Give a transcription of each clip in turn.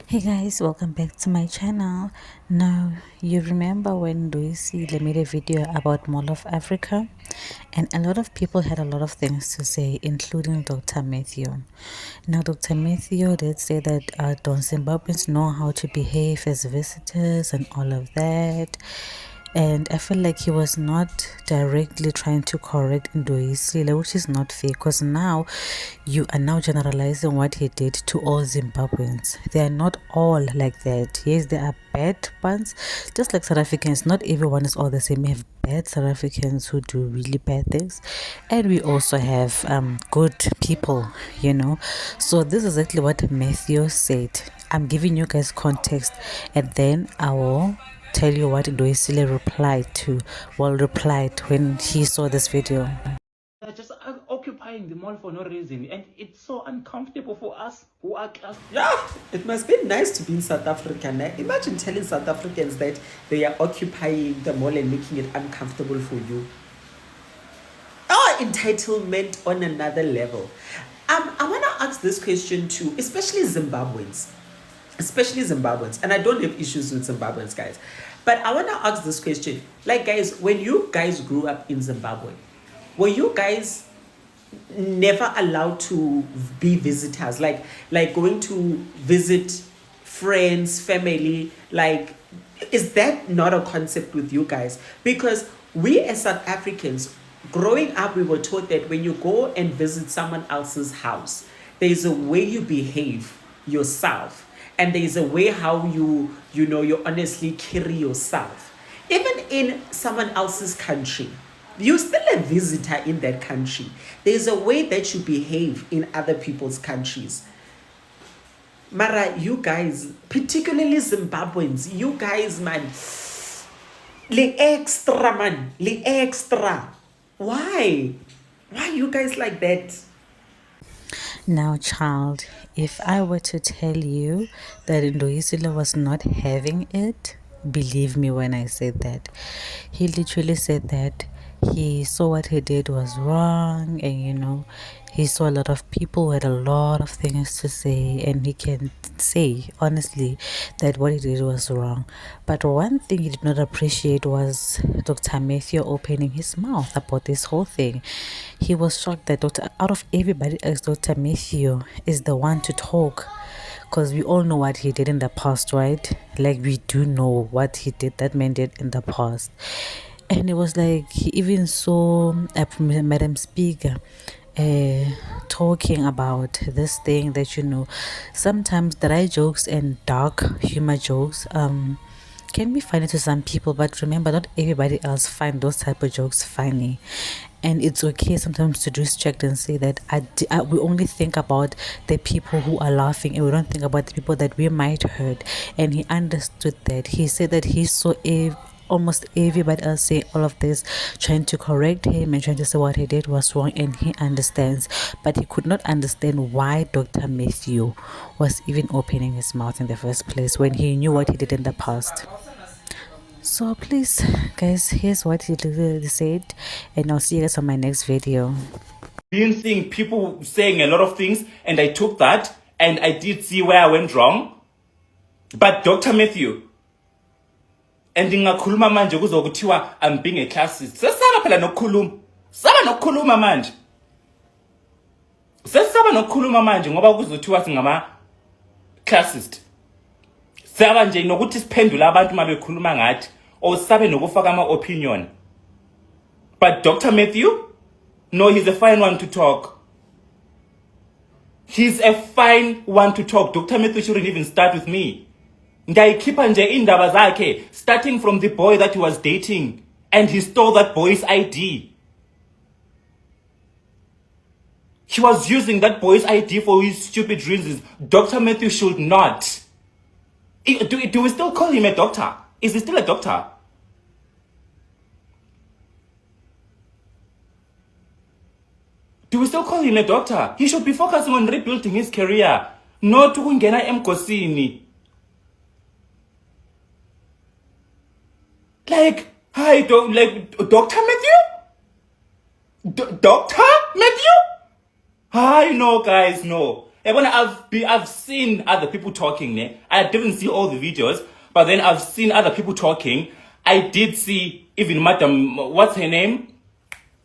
Hey guys, welcome back to my channel. Now, you remember when Ndoyisile made a video about Mall of Africa? And a lot of people had a lot of things to say, including Dr. Matthew. Now, Dr. Matthew did say that don't Zimbabweans know how to behave as visitors and all of that. And I feel like he was not directly trying to correct Ndoyisile, which is not fair, because now you are now generalizing what he did to all Zimbabweans. They are not all like that. Yes, there are bad ones, just like South Africans. Not everyone is all the same. We have bad South Africans who do really bad things, and we also have good people. So this is exactly what Matthew said. I'm giving you guys context, and then I will tell you what Ndoyisile replied when he saw this video. They're just occupying the mall for no reason, and it's so uncomfortable for us who are class. Yeah, it must be nice to be in South Africa. Now, imagine telling South Africans that they are occupying the mall and making it uncomfortable for you. Oh, entitlement on another level. I want to ask this question to especially Zimbabweans. And I don't have issues with Zimbabweans, guys, but I want to ask this question, like, guys, when you guys grew up in Zimbabwe, were you guys never allowed to be visitors, like going to visit friends, family? Like, is that not a concept with you guys? Because we as South Africans, growing up, we were taught that when you go and visit someone else's house, there's a way you behave yourself, and there's a way how you honestly carry yourself. Even in someone else's country, you're still a visitor in that country. There's a way that you behave in other people's countries. Mara, you guys, particularly Zimbabweans, you guys, man, le extra. Why you guys like that? Now, child, if I were to tell you that Ndoyisile was not having it, believe me when I said that. He literally said that he saw what he did was wrong, and he saw a lot of people who had a lot of things to say, and he can say honestly that what he did was wrong. But one thing he did not appreciate was Dr. Matthew opening his mouth about this whole thing. He was shocked that out of everybody else, Dr. Matthew is the one to talk, because we all know what he did in the past, right? Like, we do know what that man did in the past. And it was like he even saw Madam Speaker talking about this thing that sometimes dry jokes and dark humor jokes can be funny to some people, but remember, not everybody else find those type of jokes funny. And it's okay sometimes to distract and say that we only think about the people who are laughing, and we don't think about the people that we might hurt. And he understood that. He said that he saw almost everybody else say all of this, trying to correct him and trying to say what he did was wrong, and he understands. But he could not understand why Dr. Matthew was even opening his mouth in the first place when he knew what he did in the past. So please, guys, here's what he literally said, and I'll see you guys on my next video. Been seeing people saying a lot of things, and I took that, and I did see where I went wrong. But Dr. Matthew, and ngingakhuluma manje kuzokuthiwa I'm being a classist. Sesaba phela nokukhuluma. Saba nokukhuluma manje. Sesaba nokukhuluma manje ngoba kuzothiwa singama classist. Saba nje nokuthi siphendula abantu mabekhuluma ngathi, or sabe nokufaka ama opinion. But Dr. Matthew, no, he's a fine one to talk. He's a fine one to talk. Dr. Matthew shouldn't even start with me. Ngayikhipha nje indaba zakhe, starting from the boy that he was dating, and he stole that boy's ID. He was using that boy's ID for his stupid reasons. Dr. Matthew should not. Do we still call him a doctor? Is he still a doctor? Do we still call him a doctor? He should be focusing on rebuilding his career, not ukungena emgosini. Like, hi, Dr. Matthew? Dr. Matthew? Hi, no, guys, no. I've seen other people talking. Ne? I didn't see all the videos, but then I've seen other people talking. I did see even Madam, what's her name?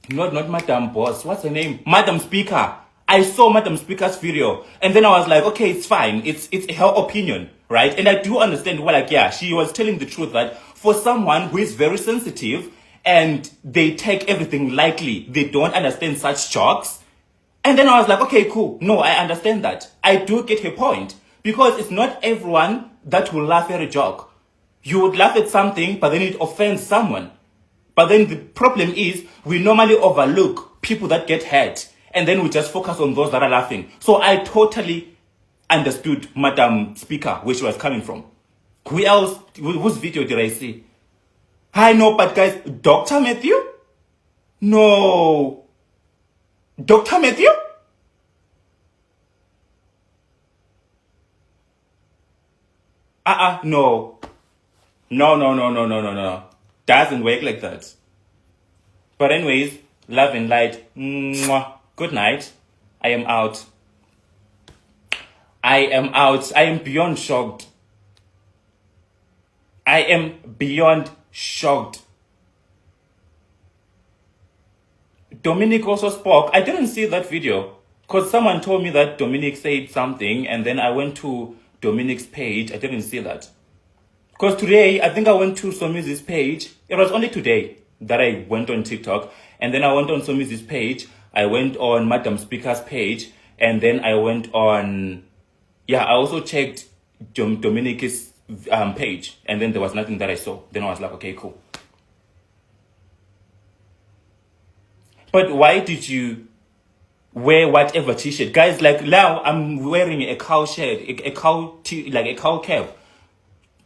Not Madam Boss. What's her name? Madam Speaker. I saw Madam Speaker's video, and then I was like, okay, it's fine. It's her opinion, right? And I do understand. Well, like, yeah, she was telling the truth that for someone who is very sensitive and they take everything lightly, they don't understand such jokes. And then I was like, okay, cool. No, I understand that. I do get her point, because it's not everyone that will laugh at a joke. You would laugh at something, but then it offends someone. But then the problem is we normally overlook people that get hurt, and then we just focus on those that are laughing. So I totally understood Madam Speaker, where she was coming from. Who else? Whose video did I see? I know, but guys, Dr. Matthew? No. Dr. Matthew? No. No. Doesn't work like that. But anyways, love and light. Mwah. Good night. I am out. I am beyond shocked. I am beyond shocked. Dominic also spoke. I didn't see that video because someone told me that Dominic said something, and then I went to Dominic's page. I didn't see that. Because today, I think I went to Somizi's page. It was only today that I went on TikTok. And then I went on Somizi's page. I went on Madam Speaker's page. And then I went on... Yeah, I also checked Dominic's page. And then there was nothing that I saw. Then I was like, okay, cool. But why did you wear whatever t-shirt? Guys, like now I'm wearing a cow shirt, a cow cap.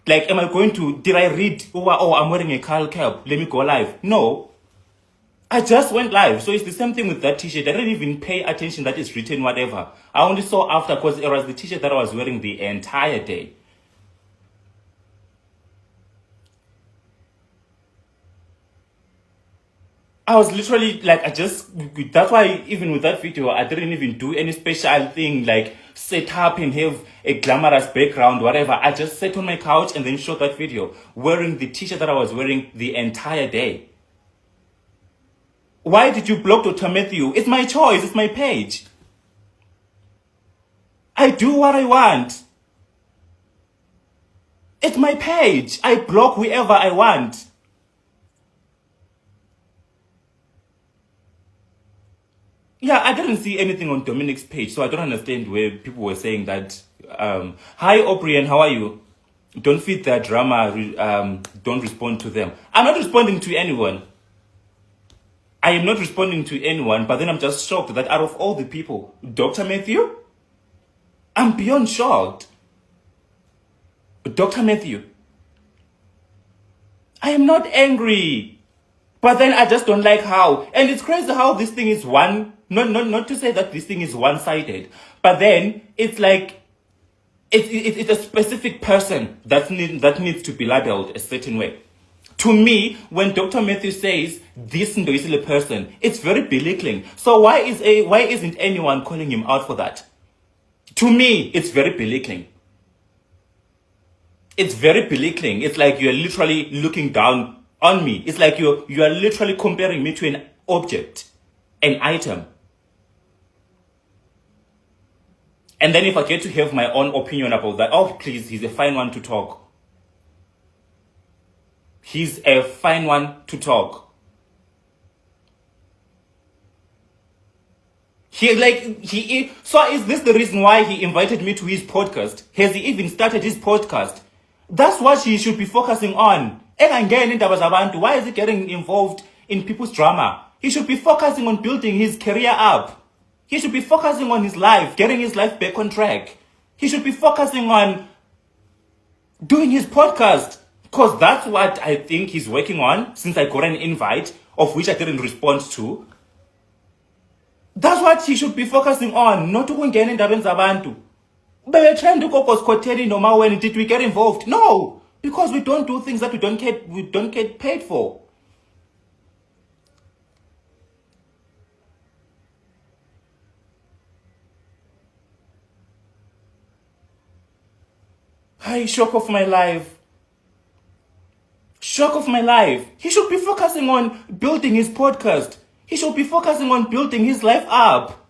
Like, am I going to, did I read, oh, I'm wearing a cow cap, let me go live? No. I just went live. So it's the same thing with that t-shirt. I didn't even pay attention that it's written whatever. I only saw after because it was the t-shirt that I was wearing the entire day. I was literally like, that's why even with that video, I didn't even do any special thing like set up and have a glamorous background, whatever. I just sat on my couch and then shot that video wearing the t-shirt that I was wearing the entire day. Why did you block Dr. Matthew? It's my choice. It's my page. I do what I want. It's my page. I block whoever I want. Yeah, I didn't see anything on Dominic's page, so I don't understand where people were saying that. Hi, O'Brien, how are you? Don't feed their drama. Don't respond to them. I'm not responding to anyone. I am not responding to anyone, but then I'm just shocked that out of all the people, Dr. Matthew? I'm beyond shocked. Dr. Matthew? I am not angry. But then I just don't like how. And it's crazy how this thing is not to say that this thing is one-sided. But then it's like, it's a specific person that needs to be labeled a certain way. To me, when Dr. Matthew says this Ndoyisile person, it's very belittling. So why isn't anyone calling him out for that? To me, it's very belittling. It's very belittling. It's like you're literally looking down on me. It's like you are literally comparing me to an object, an item. And then if I get to have my own opinion about that, oh please, he's a fine one to talk. He's a fine one to talk. So is this the reason why he invited me to his podcast? Has he even started his podcast? That's what he should be focusing on. Why is he getting involved in people's drama? He should be focusing on building his career up. He should be focusing on his life, getting his life back on track. He should be focusing on doing his podcast. Because that's what I think he's working on since I got an invite, of which I didn't respond to. That's what he should be focusing on, not to get in Zabantu. But we're trying to go when did we get involved? No, because we don't do things that we don't get paid for. Hi, shock of my life. Shock of my life. He should be focusing on building his podcast. He should be focusing on building his life up.